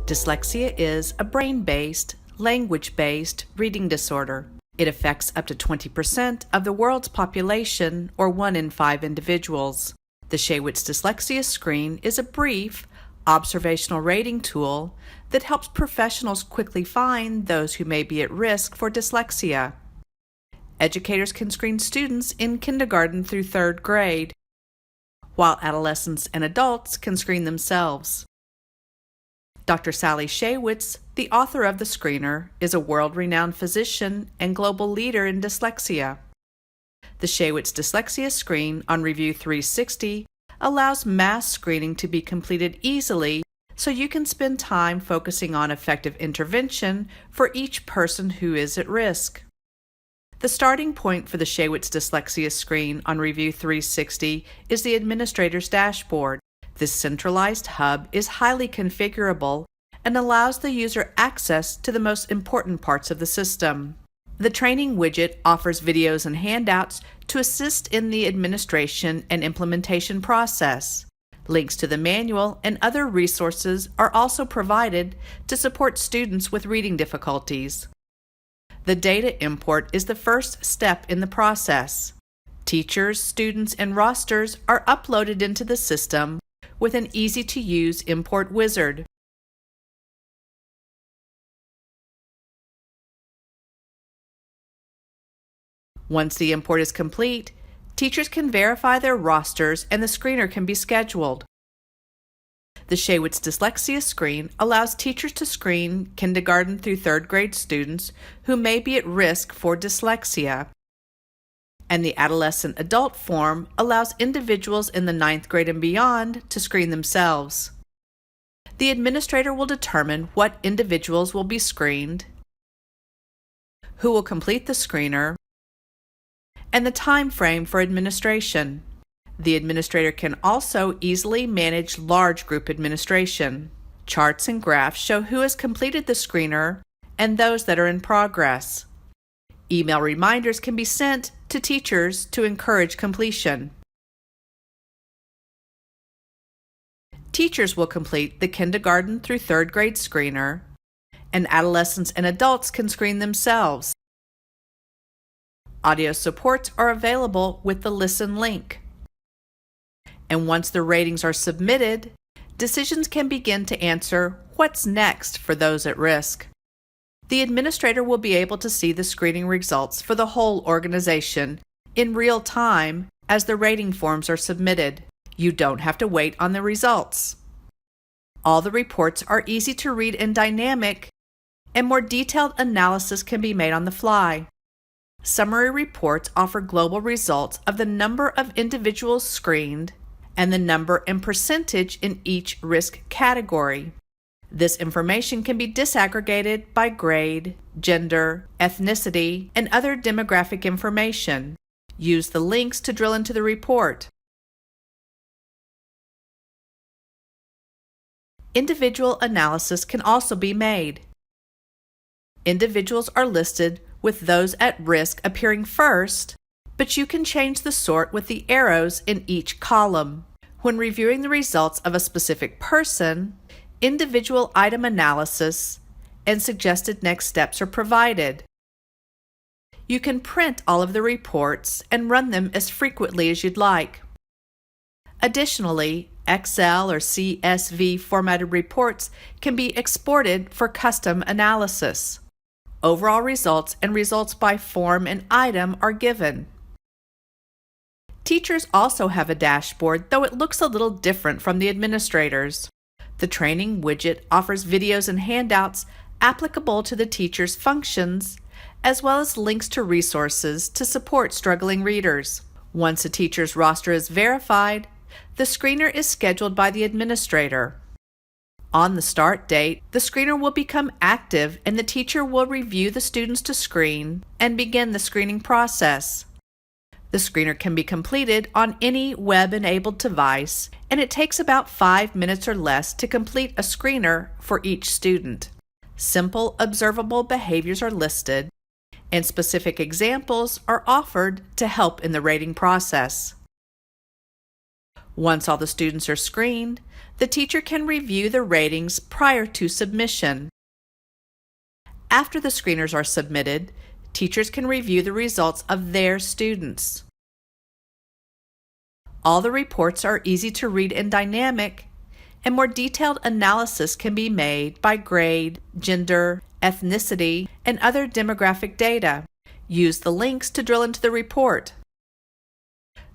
Dyslexia is a brain-based, language-based reading disorder. It affects up to 20% of the world's population, or 1 in 5 individuals. The Shaywitz DyslexiaScreen is a brief, observational rating tool that helps professionals quickly find those who may be at risk for dyslexia. Educators can screen students in kindergarten through 3rd grade, while adolescents and adults can screen themselves. Dr. Sally Shaywitz, the author of the screener, is a world-renowned physician and global leader in dyslexia. The Shaywitz DyslexiaScreen on Review360 allows mass screening to be completed easily so you can spend time focusing on effective intervention for each person who is at risk. The starting point for the Shaywitz DyslexiaScreen on Review360 is the administrator's dashboard. This centralized hub is highly configurable and allows the user access to the most important parts of the system. The training widget offers videos and handouts to assist in the administration and implementation process. Links to the manual and other resources are also provided to support students with reading difficulties. The data import is the first step in the process. Teachers, students, and rosters are uploaded into the system with an easy-to-use import wizard. Once the import is complete, teachers can verify their rosters and the screener can be scheduled. The Shaywitz DyslexiaScreen allows teachers to screen kindergarten through 3rd grade students who may be at risk for dyslexia, and the adolescent adult form allows individuals in the 9th grade and beyond to screen themselves. The administrator will determine what individuals will be screened, who will complete the screener, and the time frame for administration. The administrator can also easily manage large group administration. Charts and graphs show who has completed the screener and those that are in progress. Email reminders can be sent to teachers to encourage completion. Teachers will complete the kindergarten through 3rd grade screener, and adolescents and adults can screen themselves. Audio supports are available with the Listen link. And once the ratings are submitted, decisions can begin to answer what's next for those at risk. The administrator will be able to see the screening results for the whole organization in real time as the rating forms are submitted. You don't have to wait on the results. All the reports are easy to read and dynamic, and more detailed analysis can be made on the fly. Summary reports offer global results of the number of individuals screened and the number and percentage in each risk category. This information can be disaggregated by grade, gender, ethnicity, and other demographic information. Use the links to drill into the report. Individual analysis can also be made. Individuals are listed with those at risk appearing first, but you can change the sort with the arrows in each column. When reviewing the results of a specific person, individual item analysis and suggested next steps are provided. You can print all of the reports and run them as frequently as you'd like. Additionally, Excel or CSV formatted reports can be exported for custom analysis. Overall results and results by form and item are given. Teachers also have a dashboard, though it looks a little different from the administrators. The training widget offers videos and handouts applicable to the teacher's functions, as well as links to resources to support struggling readers. Once a teacher's roster is verified, the screener is scheduled by the administrator. On the start date, the screener will become active and the teacher will review the students to screen and begin the screening process. The screener can be completed on any web-enabled device, and it takes about 5 minutes or less to complete a screener for each student. Simple, observable behaviors are listed, and specific examples are offered to help in the rating process. Once all the students are screened, the teacher can review the ratings prior to submission. After the screeners are submitted, teachers can review the results of their students. All the reports are easy to read and dynamic, and more detailed analysis can be made by grade, gender, ethnicity, and other demographic data. Use the links to drill into the report.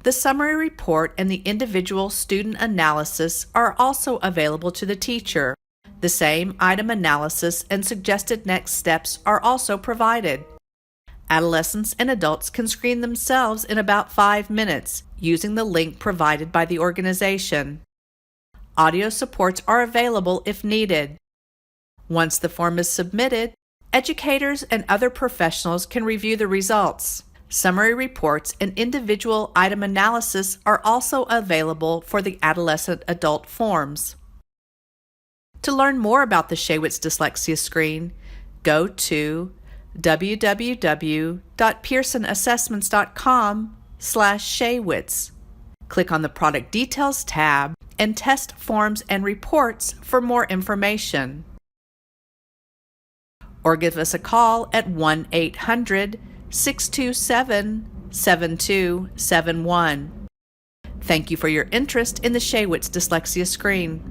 The summary report and the individual student analysis are also available to the teacher. The same item analysis and suggested next steps are also provided. Adolescents and adults can screen themselves in about 5 minutes using the link provided by the organization. Audio supports are available if needed. Once the form is submitted, educators and other professionals can review the results. Summary reports and individual item analysis are also available for the adolescent-adult forms. To learn more about the Shaywitz Dyslexia Screen, go to www.pearsonassessments.com/Shaywitz. Click on the Product Details tab and Test Forms and Reports for more information. Or give us a call at 1-800-627-7271. Thank you for your interest in the Shaywitz Dyslexia Screen.